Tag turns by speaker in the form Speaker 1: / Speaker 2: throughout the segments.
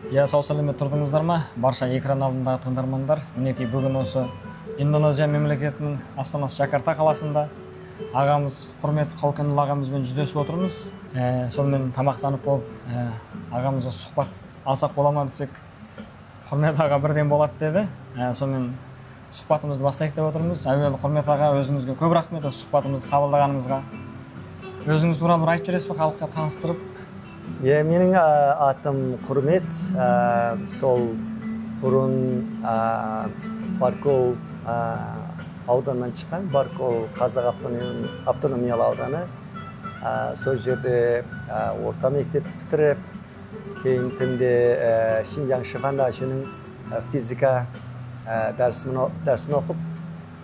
Speaker 1: Сау саламат тұрдыңыздар ма? Барша экран алдындағы тыңдармандар. Мінекей бүгін осы Индонезия мемлекетінің астанасы Жакарта қаласында ағамыз, құрметті Қалкенұлы ағамызбен жүздесіп отырмыз. Сонымен тамақтанып болып, ағамызға сұхбат алсақ бола ма десек, құрметті аға бірден болады деді. Сонымен сұхбатымызды бастайық деп отырмыз. Әуелі құрметті аға, өзіңізге көп рахмет осы сұхбатымызды қабылдағаныңызға. Өзіңіз туралы бір айтып жібересіз бе, халыққа таныстырып?
Speaker 2: Менің атым Құрмет. Сол бұрын Баркол ауданынан шыққан. Баркол Қазақ автономиялы ауданы. Сол жерде орта мектепті бітіріп, кейін тінде Шинжаң Шифанда жөнің физика дәрісін оқып,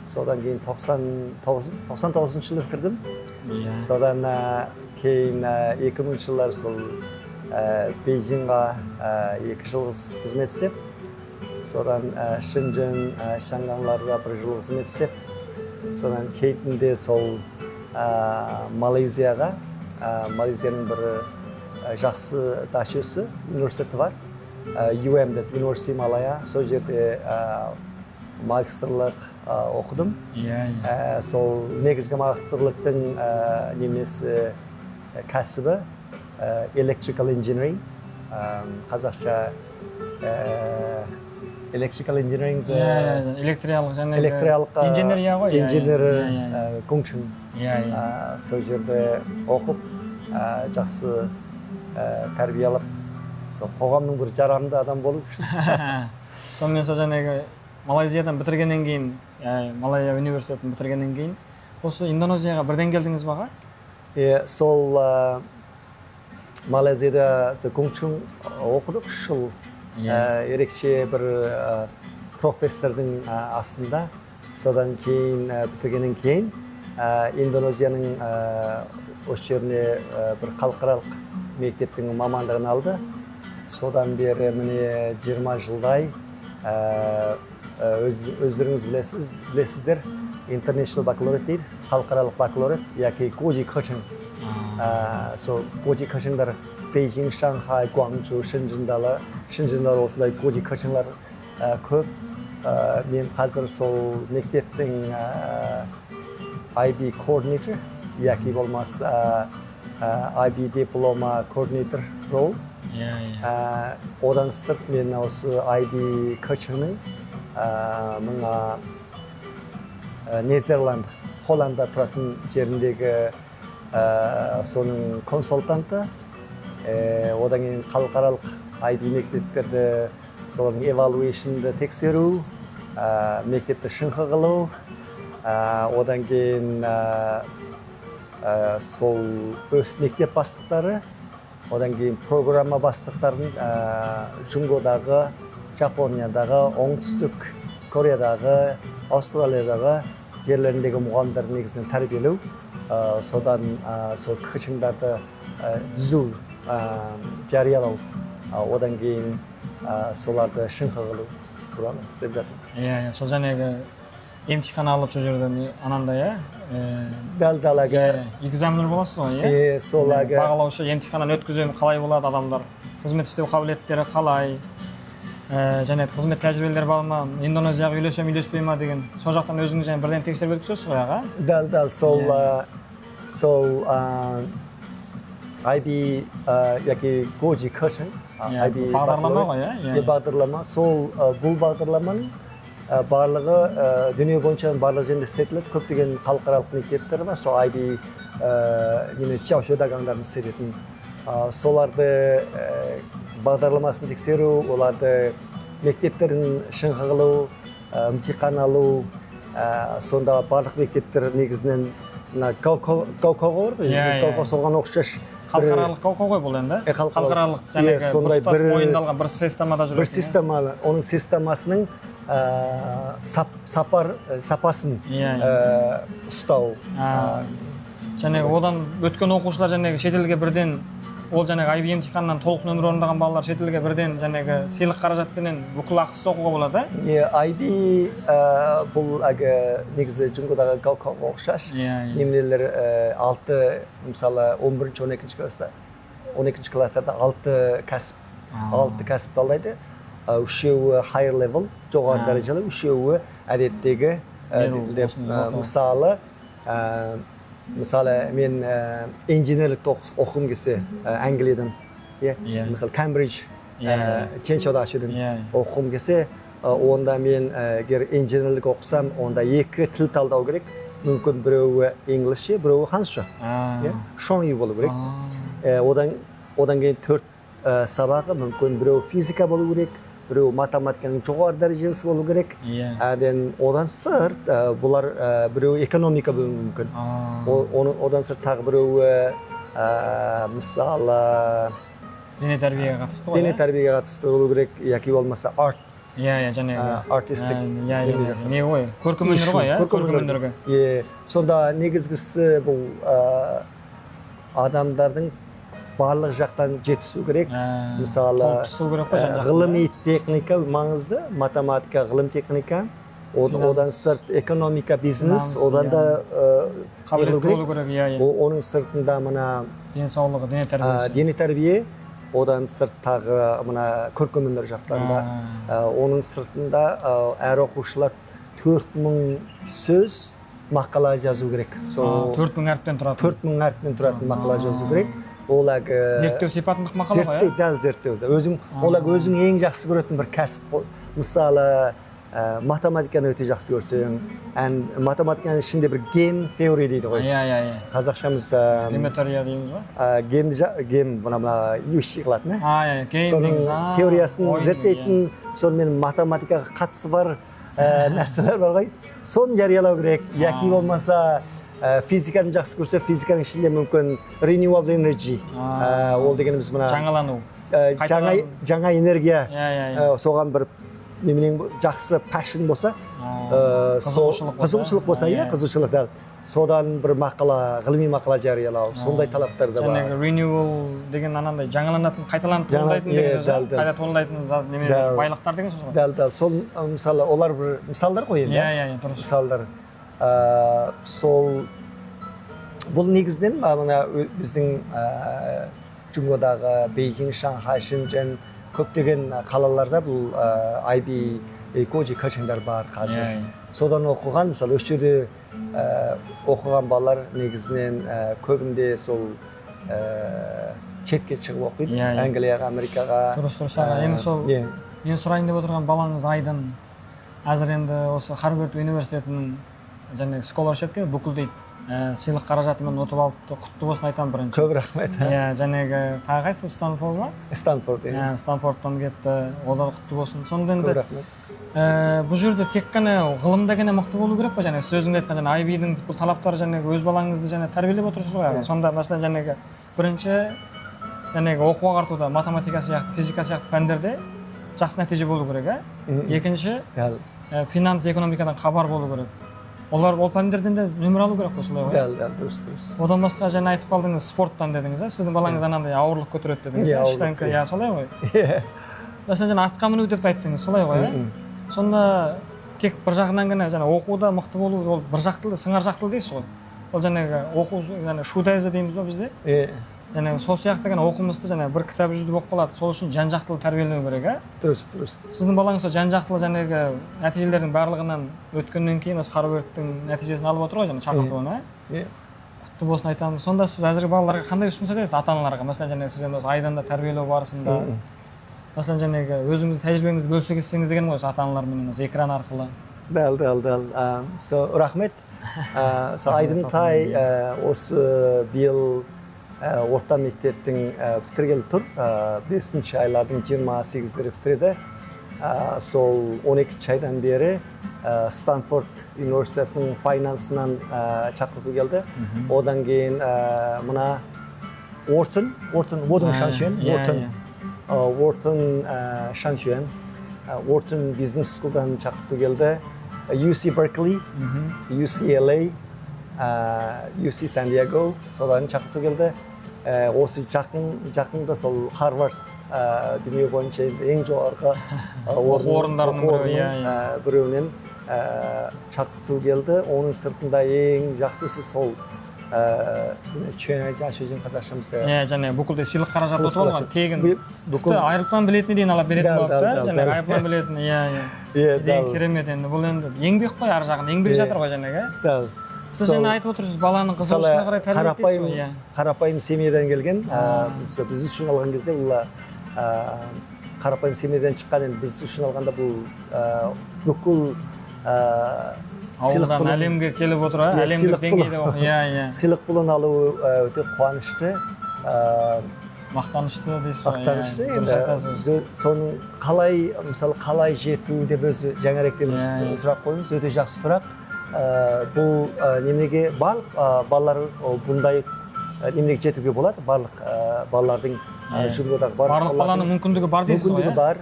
Speaker 2: содан кейін 99 жылы бітірдім. Содан кейін 2000 жылдар сол Бейжіңға 2 жыл қызмет істеп, содан Шэньчжэн, Шанганларға 1 жыл қызмет істеп, содан кейінде сол Малайзияға, Малайзияның бір жақсы дашөсі университеті бар, UM деп, University Malaya, сол жерде магистрлық оқыдым. Сол негізгі магистрлықтың немесі кәсібі Electrical Engineering, қазақша Electrical Engineering
Speaker 1: электриялық және
Speaker 2: инженерия ғой, инженер工程. Сол жерде оқып, жақсы тәрбие алып, қоғамның бір жарамды адам болып үшін.
Speaker 1: Сонымен сол жаңағы Малайзиядан бітіргеннен кейін, Малайя университетін бітіргеннен кейін, осы Индонезияға бірден келдіңіз бе аға?
Speaker 2: Сол Малайзияда工程оқыдық 3 жыл. Ерекше бір профессордың астында. Содан кейін бітіргеннен кейін Индонезияның осы жеріне бір халықаралық мектептің мамандығын алды. Содан бері міне 20 жылдай өздеріңіз білесіздер, International Baccalaureate дейді, халықаралық бакалавриат, яки Годжи Кочинг. Сол Годжи Кочингдар Бейжің, Шанхай, Гуанчжоу, Шэньчжэндар осындай Годжи Кочинглар көп. Мен қазір сол мектептің IB coordinator, яки болмас IB диплома coordinator рол. Одан сырт мен осы IB coachingның Нидерланд, Холланда тұратын жеріндегі соның консультанты. Одан кейін халықаралық IB мектептерді солардың evaluation'ды тексеру, мектепті шыңғы қылу, одан кейін сол мектеп бастықтары, одан кейін программа бастықтарын Жұңғодағы, Жапониядағы, оңтүстік Кореядағы, Австралиядағы жерлеріндегі мұғалімдерді негізінен тәрбиелеу, содан сол кочингдарды түзу, жариялау, одан кейін соларды шыңғы қылу туралы істеп жатырмын.
Speaker 1: Сол жаңағы емтихан алып сол жерден анандай,
Speaker 2: дәл
Speaker 1: экзаменер боласыз ғой,
Speaker 2: сол
Speaker 1: бағалаушы емтиханнан өткіземін, қалай болады адамдар, қызмет істеу қабілеттері қалай, және қызмет тәжірибелері бар ма, Индонезияға үйлесем үйлеспей ма деген, сол жақтан өзіңіз және бірден тексеріп өткізесіз ғой аға?
Speaker 2: Дәл сол IB яки Годжи Кочинг,
Speaker 1: бағдарлама ғой,
Speaker 2: бағдарлама, сол бұл бағдарламаның барлығы дүние бойынша барлық жерде істетіледі. Көптеген халықаралық мектептер бар, сол IB Чаушедагаңдарын істететін. Соларды бағдарламасын тексеру, оларды мектептерін шыңғы қылу, емтихан алу, сонда барлық мектептер негізінен Гаукоға бар, соған оқшаш.
Speaker 1: Халықаралық Гаукоға ғой бұл енді? Халықаралық жаңағы мойындалған бір системада жүретін.
Speaker 2: Бір система, оның системасының сапасын ұстау.
Speaker 1: Жаңағы одан өткен оқушылар жаңағы шетелге бірден, ол жаңағы IB емтиханнан толық нөмір орындаған балалар шетелге бірден жаңағы сыйлық қаражатпенен бүкіл ақысыз оқуға болады?
Speaker 2: IB бұл негізі Жұңғодағы Гаукоға ұқсас. Немелер 6, мысалы 11-12 класста, 12 класстарда 6 кәсіп алты кәсіп талдайды. Үшеуі higher level, жоғары дәрежелі, үшеуі әдеттегі мысалы мен инженерлік оқығым келсе Англиядан, мысалы Кембридж Ченшода ашудың оқығым келсе, онда мен егер инженерлік оқысам, онда екі тіл талдау керек. Мүмкін біреуі инглишше, біреуі хансша. Шоңи болу керек. Одан кейін төрт сабағы мүмкін біреуі физика болу керек, біреуі математиканың жоғары дәрежесі болу керек. Одан сырт бұлар біреуі экономика болу мүмкін. Одан сырт тағы біреуі мысалы
Speaker 1: дене тәрбиеге қатысты ғой.
Speaker 2: Дене тәрбиеге қатысты болу керек, яки болмаса арт.
Speaker 1: Және
Speaker 2: артистик
Speaker 1: не ғой, көркем өнер ғой, көркем өнерге.
Speaker 2: Сонда негізгісі бұл адамдардың барлық жақтан жетісу керек. Мысалы ғылыми техника маңызды, математика, ғылым техника, одан сырт экономика, бизнес, одан да
Speaker 1: қабілетті болу керек.
Speaker 2: Оның сыртында мына
Speaker 1: денсаулығы,
Speaker 2: дене тәрбие, одан сырт тағы мына көркем өнер жақтарында. Оның сыртында әр оқушылар 4000 сөз мақала жазу керек.
Speaker 1: 4000 әріптен тұратын.
Speaker 2: 4000 әріптен тұратын мақала жазу керек. Ол
Speaker 1: зерттеу сипатындық мақала ғой.
Speaker 2: Зерттеу, дәл зерттеу. Өзің ең жақсы көретін бір кәсіп. Мысалы математиканы өте жақсы көрсең, математиканың ішінде бір ген теория дейді ғой. Қазақшамыз
Speaker 1: геометрия дейміз ғой.
Speaker 2: Ген мына юши қылатын.
Speaker 1: Соның
Speaker 2: теориясын зерттейтін, сонымен математикаға қатысы бар нәрселер бар ғой. Соны жариялау керек. Яки болмаса физиканы жақсы көрсе, физиканың ішінде мүмкін renewable energy. Ол дегеніміз мына
Speaker 1: жаңалану.
Speaker 2: Жаңа энергия. Соған бір жақсы passion болса, қызығушылық болса, қызығушылық дәл. Содан бір мақала, ғылыми мақала жариялау, сондай талаптар да бар.
Speaker 1: Және renewable деген анандай жаңаланатын, қайталанып туындайтын деген қайта туындайтын байлықтар деген сөз ғой.
Speaker 2: Дәл. Сол мысалы олар бір мысалдар ғой енді.
Speaker 1: Дұрыс.
Speaker 2: Мысалдар. Сол бұл негізден біздің Жұңғодағы Бейжің, Шанхай, Шэньчжэн көптеген қалаларда бұл IB экология качандар бар қазір. Содан оқыған, мысалы осы жерде оқыған балалар негізінен көбінде сол шетке шығып оқиды. Англияға, Америкаға.
Speaker 1: Дұрыс. Енді сол мен сұрайын деп отырған балаңыз Айдын. Әзір енді осы Харвард университетінің және scholarship-ке бүкіл дейді. Сыйлық қаражатымен ұтып алыпты, құтты болсын айтамын бірінші.
Speaker 2: Көп рахмет.
Speaker 1: Жәнегі тағы қайсы Станфорд ма?
Speaker 2: Станфорд.
Speaker 1: Станфордтан кетті, олар құтты болсын. Сонда
Speaker 2: енді
Speaker 1: бұл жерде тек қана ғылымда ғана мықты болу керек па? Сіз өзіңіз айтқан IB-дің бұл талаптары өз балаңызды тәрбиелеп отырсыз ғой. Сонда мәселен бірінші оқу ағартуда математика сияқты, физика сияқты пәндерде жақсы нәтиже болу керек. Екінші, финанс, экономикадан хабар болу керек. Олар ол пәндерден де нөмір алу керек қой, солай ғой?
Speaker 2: Дәл, дұрыс.
Speaker 1: Одан басқа жаңа айтып қалдыңыз, спорттан дедіңіз, сіздің балаңыз анандай ауырлық көтереді дедіңіз, солай ғой? Мәселен атқа міну деп айттыңыз, солай ғой? Сонда тек бір жағынан ғана оқуда мықты болу, ол бір жақтылы, сыңар жақтылы дейсіз ғой? Ол оқу, шудайза дейміз ба бізде? Сол сияқты оқымысты бір кітап жүзді болып қалады. Сол үшін жан-жақтылы тәрбиелену керек,
Speaker 2: Дұрыс.
Speaker 1: Сіздің балаңыз жан-жақтылы нәтижелердің барлығынан өткеннен кейін осы Харвардтың нәтижесін алып отыр ғой, шақыртуын, құтты болсын айтамыз. Сонда сіз әзіргі балаларға қандай ұсыныс бересіз ата-аналарға? Мәселен сіз осы Айданда тәрбиелеу барысында, мәселен өзіңіздің тәжірибеңізді бөлісе кетсеңіз деген ғой осы ата-аналармен экран арқылы.
Speaker 2: Дәл. Рахмет. Айдын Тай осы биыл орта мектептің бітіргелі тұр. 5-ші айлардың 28-дері бітіреді. Сол 12 айдан бері Станфорд университетінің файнансынан шақырту келді. Одан кейін мына Уортон Шаншуен, Уортон бизнес скулдан шақырту келді. UC Berkeley, UCLA, UC San Diego, содан шақырту келді. Осы жақында сол Харвард дүние бойынша ең жоғарғы
Speaker 1: оқу орындарының
Speaker 2: біреуінен шақырту келді. Оның сыртында ең жақсысы сол чөйнө жашуучун казакчамызда
Speaker 1: жана бүкүлдө сыйлык каражаты отуп алган тегин
Speaker 2: бүкүл
Speaker 1: айрыктан билетине дейин алып берет болуп да жана
Speaker 2: дал.
Speaker 1: айрыктан билетин
Speaker 2: дал.
Speaker 1: керемет энди бул энди еңбек кой ар жагында еңбек жатыр го жанагы
Speaker 2: дал
Speaker 1: сиз жана айтып отурсуз баланын кызыгуучуна карай тарбиялейсиз
Speaker 2: карапайым семьядан келген биз үчүн алган кезде бул карапайым семьядан чыккан эми биз үчүн алганда бул бүкүл
Speaker 1: ауылдан әлемге келип отур әлемдик деңгейде
Speaker 2: сыйлык пулун алуу өтө кубанычтуу
Speaker 1: мактанычтуу дейсиз
Speaker 2: мактанычтуу энди сонун калай мисалы калай жетүү деп өзү жаңы эле сурак коюңуз өтө жакшы сурак бул немеге баардык балдар мындай немеге жетүүгө болот баардык балдардын ушундай дагы
Speaker 1: баардык баланын мүмкүндүгү бар дейсиз го
Speaker 2: мүмкүндүгү бар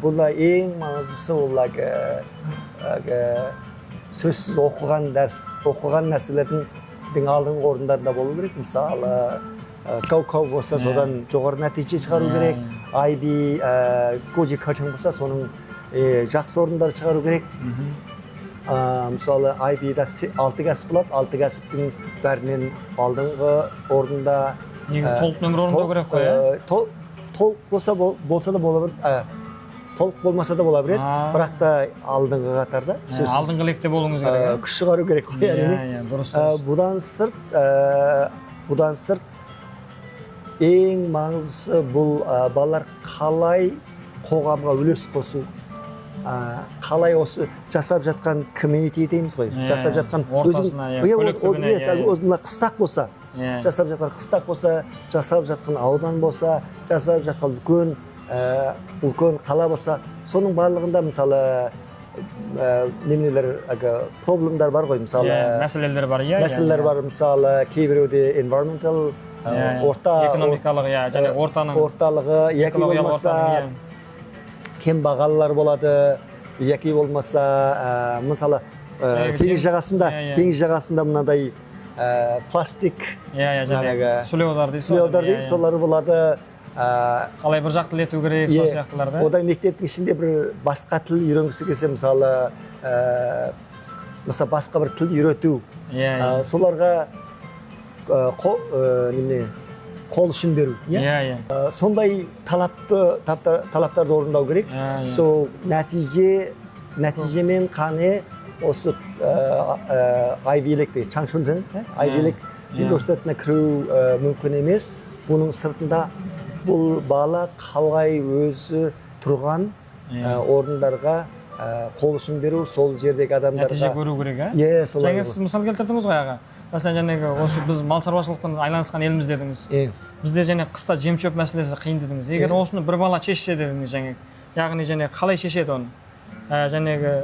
Speaker 2: бул эң маңыздысы бул сөзсүз окуган нерселердин алдыңкы орундарында болуу керек мисалы Go болсо содан жогору натыйжа чыгаруу керек IB Goji Kachang болсо сонун жакшы орундар чыгаруу керек мисалы IB-да 6 касып болот 6 касыптын баарынын алдыңкы орунда
Speaker 1: негизи толук нөмүр орундоо керек го
Speaker 2: толук болсо да боло толук болмаса да бола берет бирок да алдыңкы катарда
Speaker 1: алдыңкы электе болуңуз керек
Speaker 2: күч чыгаруу керек
Speaker 1: дурус
Speaker 2: будан сырт эң маңыздысы бул балдар калай коомго үлөс косуу калай осы жасап жаткан комьюнити деймиз го жасап жаткан өзүнүн кыстак болсо жасап жаткан кыстак болсо жасап жаткан аудан болсо жасап жаткан үлкөн кала болсо сонун баардыгында мисалы немелер проблемдар бар го мисалы
Speaker 1: маселелер бар
Speaker 2: маселелер бар мисалы кээ бирөөдө environmental
Speaker 1: экономикалык жана
Speaker 2: орталыгы яки болмаса кембагаллар болот яки болмаса мисалы теңиз жагасында мындай пластик
Speaker 1: жана сүлөөдар
Speaker 2: дейсиз солар болот
Speaker 1: калай бир жактуу этүү керек сол сыяктуулар да
Speaker 2: одан мектептин ичинде бир башка тил үйрөнгүсү келсе мисалы башка бир тилди үйрөтүү соларга кол ишин берүү сондай талаптарды орундау керек сол натыйже менен кане осы Ivy League Changchun Ivy League университетине кирүү мүмкүн эмес бунун сыртында бул бала калай өзү турган орундарга кол ишин берүү сол жердеги адамдарга
Speaker 1: натыйже көрүү керек жаңы сиз мисал келтирдиңиз го ага маселен жанагы осы биз мал чарбачылыктан айланышкан элбиз дедиңиз бизде жана кыста жем чөп маселеси кыйын дедиңиз эгер осуну бир бала чечсе дедиңиз жагыни жана калай чечет аны жанагы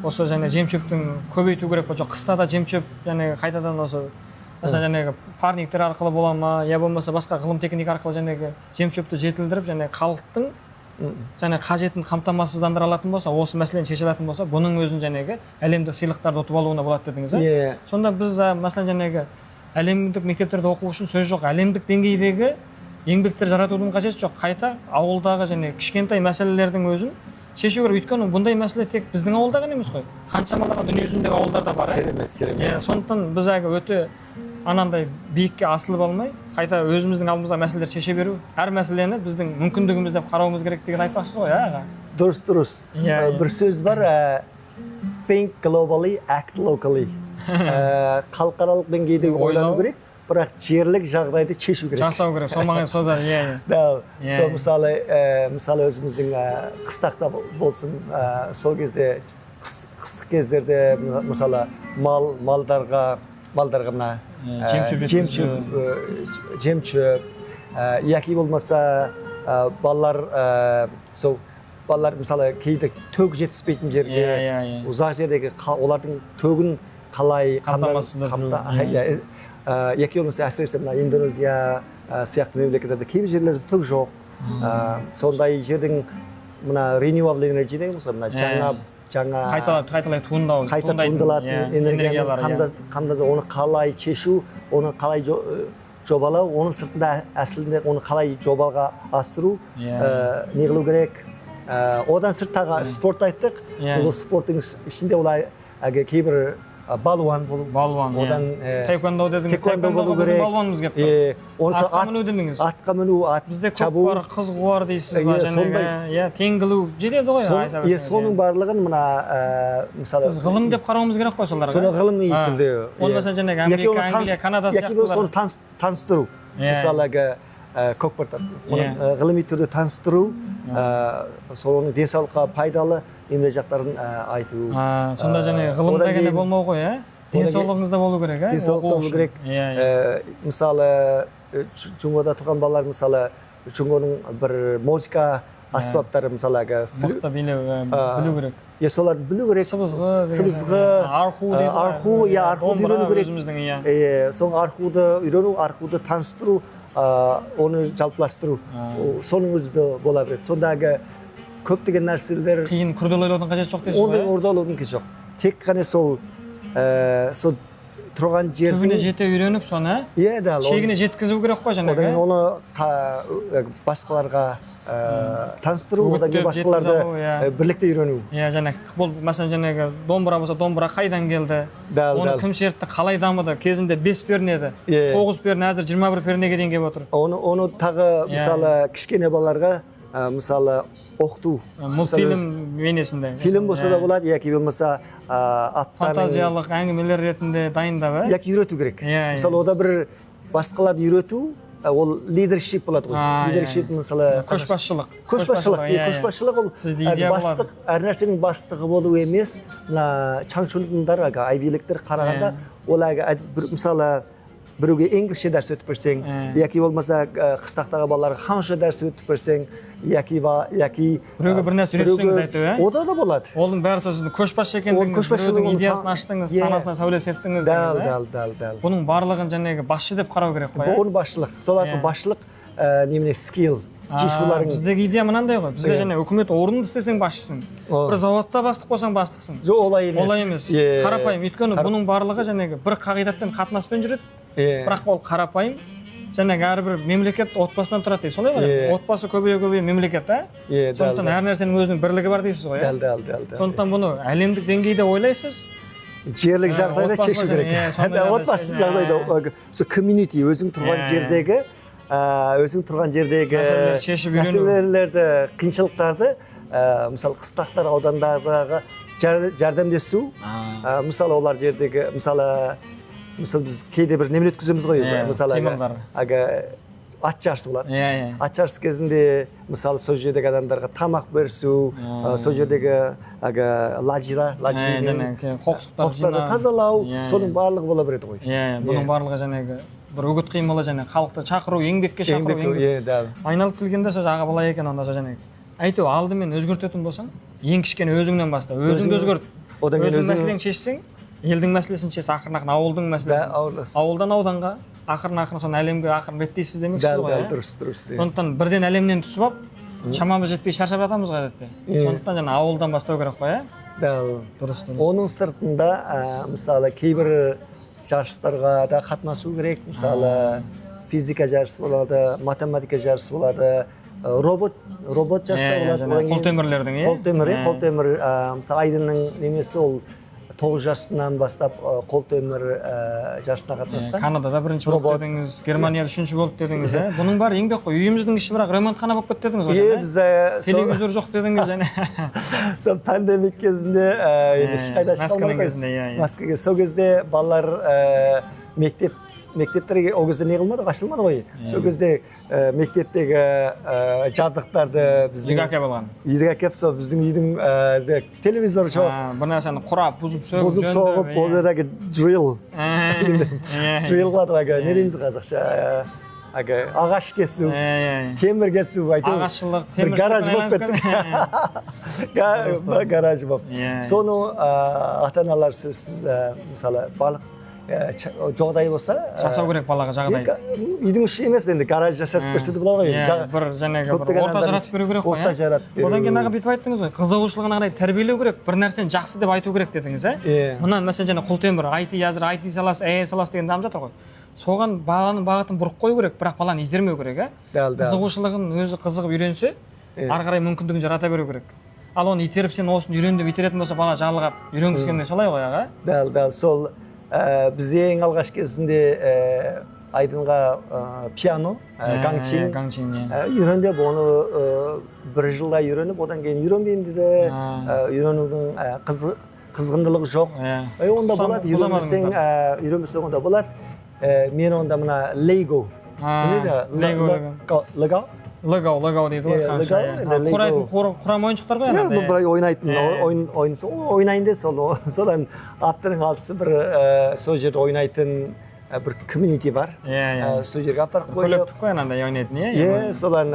Speaker 1: осы жана жем чөптүн көбөйтүү керек болчу кыста да жем чөп жанагы кайтадан осы маселен жанагы парниктер аркылуу бола ма я болбосо башка кылым техника аркылуу жанагы жем чөптү жетилдирип жана калктын жана кажетін камтамасыздандыра алатын болсо осы маселени чече алатын болсо бунун өзүн жанагы әлемдик сыйлыктарды утуп алууна болот дедиңиз сонда биз маселен жанагы әлемдик мектептерде окуу үчүн сөз жок әлемдик деңгейдеги еңбектер жаратуудун кажети жок кайта ауылдагы жана кичкентай маселелердин өзүн чечүү керек өйткөнү мындай маселе тек биздин ауылда гана эмес го канчамалаған дүнү жүзүндөгү ауылдарда бар керемет сондуктан биз өтө анандай бийикке асылып алмай кайта өзүбүздүн алдыбызда маселелер чече берүү ар маселени биздин мүмкүндүгүбүз деп карообуз керек деген айтпакчысыз го ага дурус бир сөз бар think globally act locally калкаралык деңгейде ойлонуу керек бирок жерлик жагдайды чечүү керек жасау керек сол сода
Speaker 2: сол мисалы өзүбүздүн кыстакта болсун сол кезде кыстык кездерде мисалы малдарга мына жем чөп яки болмаса балдар мисалы кээде төк жетиспейтин жерге узак жердеги олардын төгүн калай яки болмаса әсіресе мына Индонезия сыяктуу мемлекеттерде кээ бир жерлерде төк жок сондай жердин мына renewable energy дейбиз го мына жаңа кайталай тууралатын энергиялар кандай оны калай чечүү оны калай жобалоо онун сыртында аслында оны калай жобага асыруу не кылуу керек одан сырт тагы спорт айттык бул спорттун ичинде кээ бир балуан болу.
Speaker 1: Балуан.
Speaker 2: Одан
Speaker 1: таеквондо дедіңіз.
Speaker 2: таеквондо болу керек.
Speaker 1: Балуанымыз келіп тұр. Атқа міну дедіңіз.
Speaker 2: Атқа міну, ат
Speaker 1: бізде көп
Speaker 2: чабу.
Speaker 1: бар, қыз қуар дейсіз ба, жаңағы, теңгілу жетеді ғой.
Speaker 2: Соның барлығын мына мысалы
Speaker 1: біз ғылым деп қарауымыз керек қой соларға.
Speaker 2: Соны ғылыми түрде.
Speaker 1: Ол мысалы жаңағы Америка, Англия, Канада сияқты.
Speaker 2: Соны таныстыру. Мысалы көкпар ғылыми түрде таныстыру, соның денсаулыққа пайдалы емле жақтарын айту.
Speaker 1: Сонда және ғылымда ғана болмау ғой, денсаулығыңызда болу керек,
Speaker 2: денсаулықта болу керек. Мысалы Чунгода тұрған балалар мысалы Чунгоның бір музыка аспаптары мысалы
Speaker 1: мықты білу керек.
Speaker 2: Солар білу керек. Сыбызғы, арху үйрену керек. Соң архуды үйрену, архуды таныстыру, оны жалпыластыру, соның өзі де бола береді. Сондағы көптеген нәрселер
Speaker 1: қиын күрделі ойлаудың қажеті жоқ дейсіз ғой?
Speaker 2: Ондай ойлаудың қажеті жоқ. Тек қана сол тұрған жердің
Speaker 1: түбіне жете үйреніп, соны шегіне жеткізу керек қой жаңағы.
Speaker 2: Одан оны басқаларға таныстыру, одан кейін басқаларды бірлікте үйрену.
Speaker 1: Бұл мәселен жаңағы домбыра болса, домбыра қайдан келді? Оны кім шертті, қалай дамыды? Кезінде 5 пернеді, 9 перне, әзір 21 пернеге дейін келіп отыр.
Speaker 2: Оны тағы мысалы кішкене балаларға мысалы оқыту.
Speaker 1: Мультфильм бейнесінде.
Speaker 2: Фильм болса да болады, яки болмаса
Speaker 1: фантазиялық әңгімелер ретінде дайындап,
Speaker 2: яки үйрету керек. Мысалы ода бір басқаларды үйрету, ол лидершип болады ғой. Лидершип мысалы
Speaker 1: көшбасшылық.
Speaker 2: Көшбасшылық ол бастық, әр нәрсенің бастығы болу емес. Мына чаңчундар, айбиліктер қарағанда ол мысалы біреуге инглишше дәріс өтіп берсең, яки болмаса қыстақтағы балаларға хамша дәріс өтіп берсең, яки
Speaker 1: біреуге бір нәрсе үйретсеңіз айту,
Speaker 2: ода да болады.
Speaker 1: Оның бәрі сіздің көшбасшы екендігіңіз, біреудің идеясын аштыңыз, санасына сәуле септіңіз.
Speaker 2: Дәл.
Speaker 1: Бұның барлығын жаңағы басшы деп қарау керек қой.
Speaker 2: Оны басшылық. Сол арқылы басшылық немене скилл.
Speaker 1: Біздегі идея мынандай ғой. Бізде және үкімет орнында істесең басшысың. Бір заводта бастық болсаң бастықсың.
Speaker 2: Олай
Speaker 1: емес. Қарапайым. Өйткені бұның барлығы жаңағы бір қағидатпен қатынаспен жүреді. Бірақ ол қарапайым. Жаңағы әрбір мемлекет отбасынан тұрады дейді. Солай ғой? Отбасы көбейе мемлекет, сондықтан әр нәрсенің өзінің бірлігі бар дейсіз ғой.
Speaker 2: Дәл.
Speaker 1: Сондықтан бұны әлемдік деңгейде ойлайсыз.
Speaker 2: Жерлік жағдайда шешу керек. Отбасы жағдайда, комьюнити, өзің тұрған жердегі мәселелерді, қиыншылықтарды, мысалы қыстақтар аудандардағы жәрдемдесу, мысалы олар жердегі, мысалы біз кейде бір немен өткіземіз ғой, мысалы ат жарысы болады. Ат жарысы кезінде мысалы сол жердегі адамдарға тамақ берсу, сол жердегі қоқсықтарды тазалау, соның барлығы бола береді ғой.
Speaker 1: Бұның барлығы жаңағы бір үгіт қимылы, және халықты шақыру, еңбекке шақыру. Айналып келгенде сөз аға былай екен, онда жаңағы әйтеу алдымен өзгертетін болсаң, ең кішкене өзіңнен баста. Өзіңді өзгерт. Өзің мәселеңді шешсең, елдің мәселесін шеш, ақырын ауылдың мәселесін. Ауылдан ауданға, ақырын соны әлемге ақырын беттейсіз демексіз ғой.
Speaker 2: Дұрыс.
Speaker 1: Сондықтан бірден әлемнен түсіп алып, шамамыз жетпей шаршап жатамыз ғой әдетте. Сондықтан жаңа ауылдан бастау керек қой, Дұрыс.
Speaker 2: Оның сыртында мысалы кейбір жарыстарға да қатынасу керек. Мысалы физика жарысы болады, математика жарысы болады, робот жарысы болады. Қолтемір, мысалы Айдынның немесі ол 9 жасынан бастап қолтемір жарысына қатынасқан.
Speaker 1: Канадада бірінші болып дедіңіз, Германияда үшінші болып дедіңіз. Бұның бәрі еңбек қой. Үйіміздің іші бірақ ремонтхана болып кетті дедіңіз ғой. Телевизор жоқ дедіңіз.
Speaker 2: Сол пандемия кезінде ешқайда шыға алмадық. Москваға сол кезде балалар мектептерге ол кезде не қылмады, ашылмады ғой. Сол кезде мектептегі жабдықтарды
Speaker 1: үйге әкеп алған.
Speaker 2: Үйге әкеп, сол біздің үйдің телевизоры жоқ.
Speaker 1: Бір нәрсені құрап, бұзып
Speaker 2: соғып, ол жердегі drill қылады, не дейміз қазақша? Ағаш кесу, темір кесу,
Speaker 1: ағашшылық, темір
Speaker 2: гараж болып кетті. Гараж болып. Соны ата-аналар сөзсіз, мысалы, балық жағдай болса
Speaker 1: жасау керек балаға жағдай.
Speaker 2: Үйдің іші емес, енді гараж жасасып берсе де болады ғой.
Speaker 1: Бір жаңағы орта жаратып беру керек қой. Одан кейін бүйтіп айттыңыз ғой, қызығушылығына қарай тәрбиелеу керек, бір нәрсені жақсы деп айту керек дедіңіз, Мына мәселен жаңа Құлтемір, IT саласы, саласы деген дамып жатыр ғой. Соған баланың бағытын бұрып қою керек, бірақ баланы итермеу керек, Қызығушылығын өзі қызығып үйренсе, ары қарай мүмкіндігін жарата беру керек. ал оны итеріп сен осыны үйрен деп итеретін болса бала жалығап үйренгісі келмей солай ғой аға.
Speaker 2: дәл сол біз ең алғаш кезінде айдынға пиано, гаңчин үйрен деп оны бір жылда үйреніп, одан кейін үйренбеймін деді. Үйренудің қызғындылығы жоқ. Онда болады, үйренбесең онда болады. Мен онда мына Lego.
Speaker 1: Lego дейді ғой қанша. Құрайтын құрам ойыншықтар ғой
Speaker 2: енді. Бұл былай ойнайтын ойнайын деді, содан аттың алтысы бір сол жерде ойнайтын бір комьюнити бар. Сол жерге апарып қойып.
Speaker 1: Көліктік қой анандай ойнайтын,
Speaker 2: содан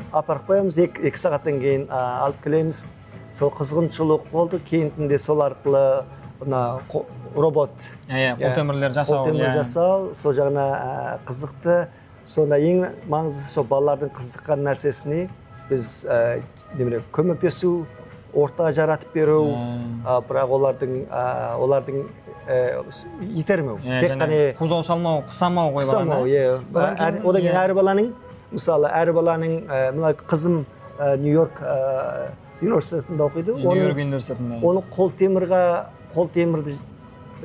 Speaker 2: апарып қоямыз, 2 сағаттан кейін алып келеміз. Сол қызғыншылық болды, кейінінде сол арқылы робот
Speaker 1: қолтөмірлер жасау,
Speaker 2: сол жағына қызықты. Сонда ең маңыздысы сол балалардың қызыққан нәрсесіне біз көмектесу, орта жаратып беру, бірақ олардың итермеу.
Speaker 1: Тек қана қозғау салмау, қысамау ғой баланы.
Speaker 2: Одан кейін әр баланың, мысалы әр баланың, мына қызым Нью-Йорк университетінде оқиды.
Speaker 1: Нью-Йорк университетінде.
Speaker 2: Оның қол темірді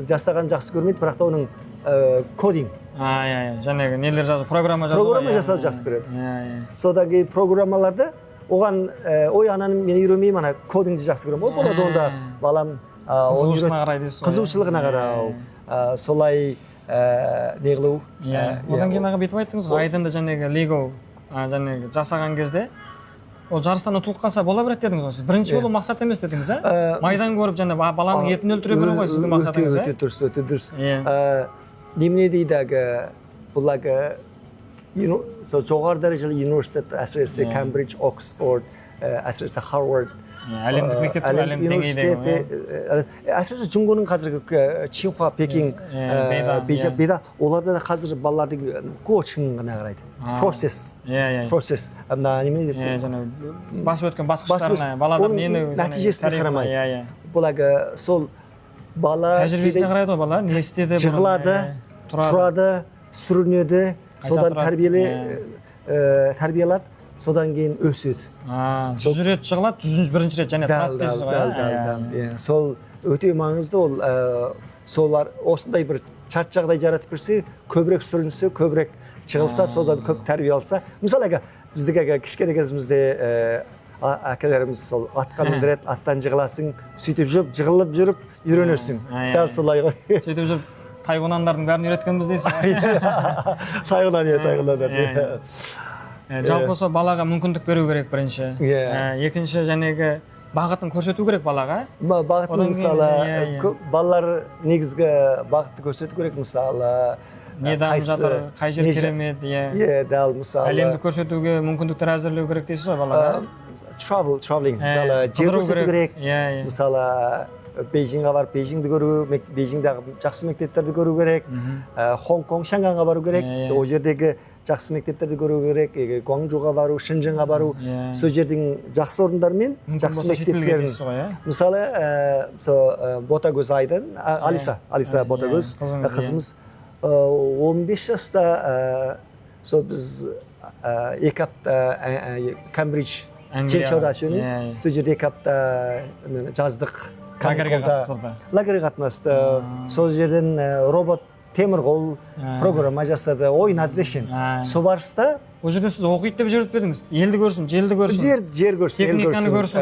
Speaker 2: жасаған жақсы көрмейді, бірақ та оның кодинг.
Speaker 1: Жаңағы нелер жазу, программа
Speaker 2: жасауды жақсы көреді. Содан кейін программаларды оған ананың мен үйренбеймін, ана кодингді жақсы көремін. Ол болады онда балам
Speaker 1: қызығушылығына қарай дейсіз ғой.
Speaker 2: Қызығушылығына қарау. Солай не қылу.
Speaker 1: Одан кейін аға бүйтіп айттыңыз ғой, айдында жаңағы Lego жасаған кезде ол жарыстан ұтылып қалса бола береді дедіңіз ғой. Сіз бірінші болу мақсат емес дедіңіз, майдан көріп жаңағы баланың етін өлтіре білу ғой сіздің мақсатыңыз.
Speaker 2: Өте дұрыс. Немене дейді бұл жоғары дәрежелі университет, әсіресе Кембридж, Оксфорд, әсіресе Харвард,
Speaker 1: әлемдік мектеп, әлем деңгейдегі.
Speaker 2: Әсіресе Жұңғоның қазіргі Чинхуа, Пекин, Бейда, оларда да қазір балалардың коучингіне қарайды. Процесс.
Speaker 1: Басып өткен басқыштарына, балалар нені
Speaker 2: нәтижесіне қарамайды. Бұл сол бала
Speaker 1: тәжірибесіне қарайды ғой, бала не істеді,
Speaker 2: жығылады, тұрады, сүрінеді, содан тәрбиелады, содан кейін өседі.
Speaker 1: 100 рет жығылады, 101-ші рет және тұрады дейсіз ғой.
Speaker 2: Сол өте маңызды, солар осындай бір шарт жағдай жаратып берсе, көбірек сүрінсе, көбірек жығылса, содан көп тәрбие алса. Мысалы біздің кішкене кезімізде әкелеріміз сол атқа міндіреді, аттан жығыласың, сөйтіп жүріп, жығылып жүріп, үйренерсің. Дәл солай ғой.
Speaker 1: Сөйтіп жүріп, тайғонандардың бәрін үйреткенбіз дейсіз.
Speaker 2: Тайғонан.
Speaker 1: Жалпы осы балаға мүмкіндік беру керек бірінші. Екінші жәнегі бағытын көрсету керек балаға.
Speaker 2: Бағытын мысалы, балалар негізгі бағытты көрсету керек, мысалы.
Speaker 1: Не дамып жатыр, қай жер керемет,
Speaker 2: дәл мысалы.
Speaker 1: Әлемді көрсетуге мүмкіндіктер әзірлеу керек дейсіз ғой балаға.
Speaker 2: Traveling, жер көрсету керек. Мысалы, Бейжіңге барып, Бейжіңді көру, Бейжіңдегі жақсы мектептерді көру керек. Хонг-Конг, Шанганға бару керек. Ол жердегі жақсы мектептерді көру керек. Гуанчжоуға бару, Шэньчжэнге бару. Сол жердің жақсы орындармен жақсы мектептерін. Мысалы, Ботагөз айдын, Алиса Ботагөз қызымыз 15 жаста біз 2 апта Кембридж Ченчауда жүрдім. Сол жерде 2 апта жаздық. Лагерге қатынасты. Сол жерден робот темір қол программа жасады, ойнады дешін. Сол барыста
Speaker 1: ол жерде сіз оқиды деп жібертпедіңіз. Елді көрсін, желді көрсін.
Speaker 2: Жер көрсін,
Speaker 1: техниканы көрсін.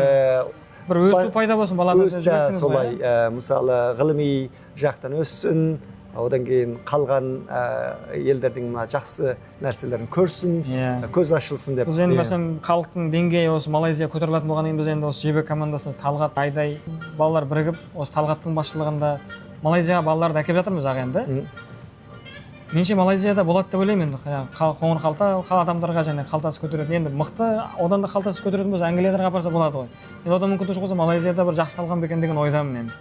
Speaker 1: Бір өсу пайда болсын балада деп жіберттіңіз ғой.
Speaker 2: Солай, мысалы ғылыми жақтан өссін, одан кейін қалған елдердің жақсы нәрселерін көрсін, көз ашылсын деп.
Speaker 1: Біз енді мәсем халықтың деңгейі осы Малайзия көтерілетін болған кейін біз енді осы жебе командасында Талғат, Айдай балалар бірігіп, осы Талғаттың басшылығында Малайзияға балаларды әкеліп жатырмыз аға енді. Менше Малайзияда болады деп ойлаймын енді. Қоңыр қалта адамдарға және қалтасы көтеретін. Енді мықты одан да қалтасы көтеретін болса Англияға апарса болады ғой. Енді одан мүмкіндік болса Малайзияда бір жақсы талғам екен деген ойдамын енді.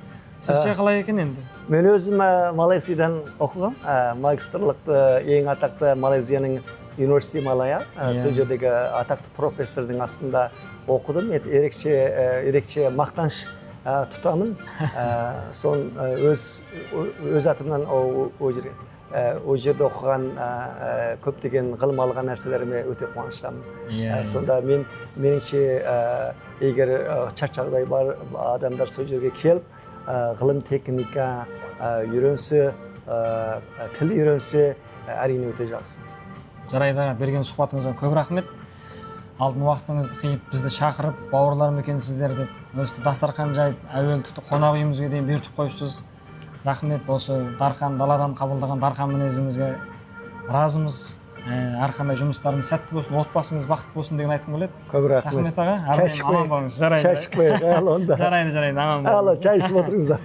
Speaker 1: Сізше қалай екен енді?
Speaker 2: Мен өзім Малайзиядан оқығам. Магистрлықты ең атақты Малайзияның университеті Малая. Сол жердегі атақты профессордың астында оқыдым. Ерекше мақтаныш тұтамын. Сон өз атымнан ол жерге ол жерде оқыған көптеген ғылым алған нәрселеріме өте қуаныштымын. Сонда меніңше егер жағдай бар адамдар сол жерге келіп ғылым техника үйренсе, тіл үйренсе, әрине өте жақсы.
Speaker 1: Жарайды, берген сұхбатыңызға көп рахмет. Алтын уақытыңызды қиып бізді шақырып, бауырларым екенсіздер деп, өстіп дастархан жайып, әуелі тіпті қонақ үйімізге дейін бұйыртып қойыпсыз. Рахмет, осы дархан даладан қабылдаған дархан мінезіңізге разымыз. Әрқандай жұмыстарыңыз сәтті болсын, отбасыңыз бақытты болсын деген айтқым келеді.
Speaker 2: Көп рахмет.
Speaker 1: Рахмет аға.
Speaker 2: Шай ішіп қояйық.
Speaker 1: Жарайды.
Speaker 2: Шай ішіп қояйық.
Speaker 1: Жарайды, аман болыңыз.
Speaker 2: Чай ішіп отырыңыздар.